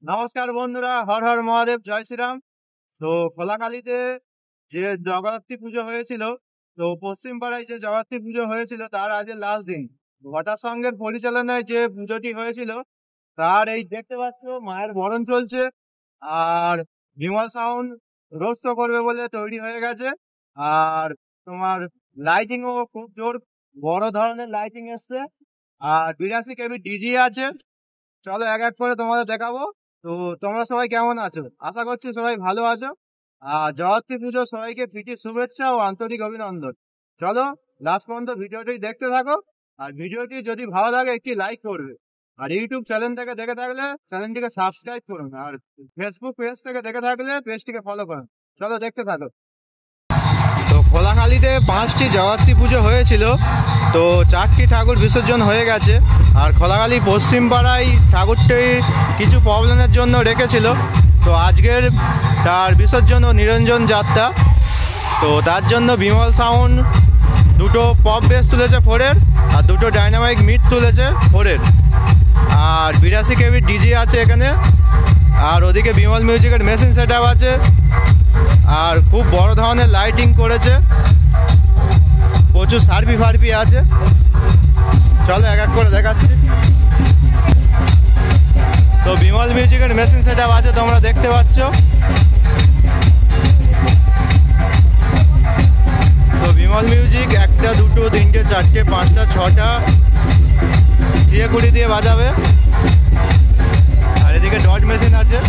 নমস্কার বন্ধুরা, হর হর মহাদেব, জয় শ্রীরাম। তো খোলাকালীতে যে জগদ্ধাত্রী পুজো হয়েছিল, তো পশ্চিম পাড়ায় যে জগদ্ধাত্রী পুজো হয়েছিল তার আজকে লাস্ট দিন। ঘটা সংঘের পরিচালনায় যে পুজোটি হয়েছিল তার এই দেখতে পাচ্ছ মায়ের বরণ চলছে, আর বিমল সাউন্ড রোস্ট করবে বলে তৈরি হয়ে গেছে। আর তোমার লাইটিংও খুব জোর, বড় ধরনের লাইটিং এসছে, আর 82 কেবি ডিজি আছে। চলো এক এক করে তোমাদের দেখাবো। তো তোমরা সবাই কেমন আছো? আশা করছি সবাই ভালো আছো। আর জগদ্ধাত্রী পুজো সবাইকে প্রীতি শুভেচ্ছা ও আন্তরিক অভিনন্দন। চলো লাস্ট পর্যন্ত ভিডিওটি দেখতে থাকো, আর ভিডিওটি যদি ভালো লাগে একটি লাইক করবে, আর ইউটিউব চ্যানেল থেকে দেখে থাকলে চ্যানেলটিকে সাবস্ক্রাইব করুন, আর ফেসবুক পেজ থেকে দেখে থাকলে পেজটিকে ফলো করুন। চলো দেখতে থাকো। তো খোলাকালীতে 5টি জগদ্ধাত্রী পুজো হয়েছিল, তো 4টি ঠাকুর বিসর্জন হয়ে গেছে। আর খোলাকালী পশ্চিম পাড়ায় ঠাকুরটি কিছু প্রবলেমের জন্য রেখেছিল, তো আজকের তার বিসর্জন ও নিরঞ্জন যাত্রা। তো তার জন্য বিমল সাউন্ড দুটো পপ বেস তুলেছে 4-এর, আর দুটো ডাইনামাইক মিট তুলেছে 4-এর, আর 82 কেবি ডিজি আছে এখানে। আর ওদিকে বিমল মিউজিকের মেশিন সেট আপ আছে, আর খুব বড় ধরনের লাইটিং করেছে, প্রচুর সার্ভি ফার্ভি আছে। চলো এক এক করে দেখাচ্ছি। তো বিমল মিউজিকের মেশিন সেট আপ আছে, তোমরা দেখতে পাচ্ছ। তো বিমল মিউজিক 1টা 2টো 3টে 4টে 5টা 6টা সিএ কুড়ি দিয়ে বাজাবে। আর এদিকে ডট মেশিন আছে।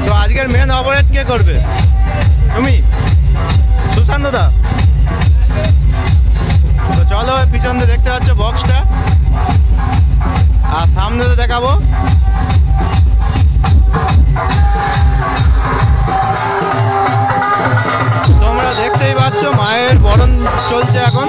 তো আজকের মেন অপারেট কে করবে? তুমি, সুশান্ত দা। তো চলো পিছন দিয়ে দেখতে পাচ্ছ বক্সটা, আর সামনে দেখাবো। তোমরা দেখতেই পাচ্ছ মায়ের বরণ চলছে এখন।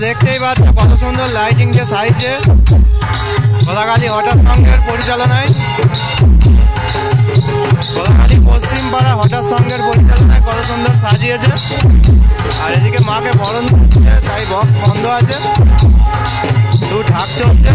দেখতেই পাচ্ছ কত সুন্দর লাইটিং যে সাইজে, খোলাকালী হঠাৎ সংঘের পরিচালনায়, খোলাকালী পশ্চিম পাড়া হঠাৎ সংঘের পরিচালনায় কত সুন্দর সাজিয়েছে। আর এদিকে মাকে বরণ করছে, তাই বক্স বন্ধ আছে, শুধু ঢাক চলছে।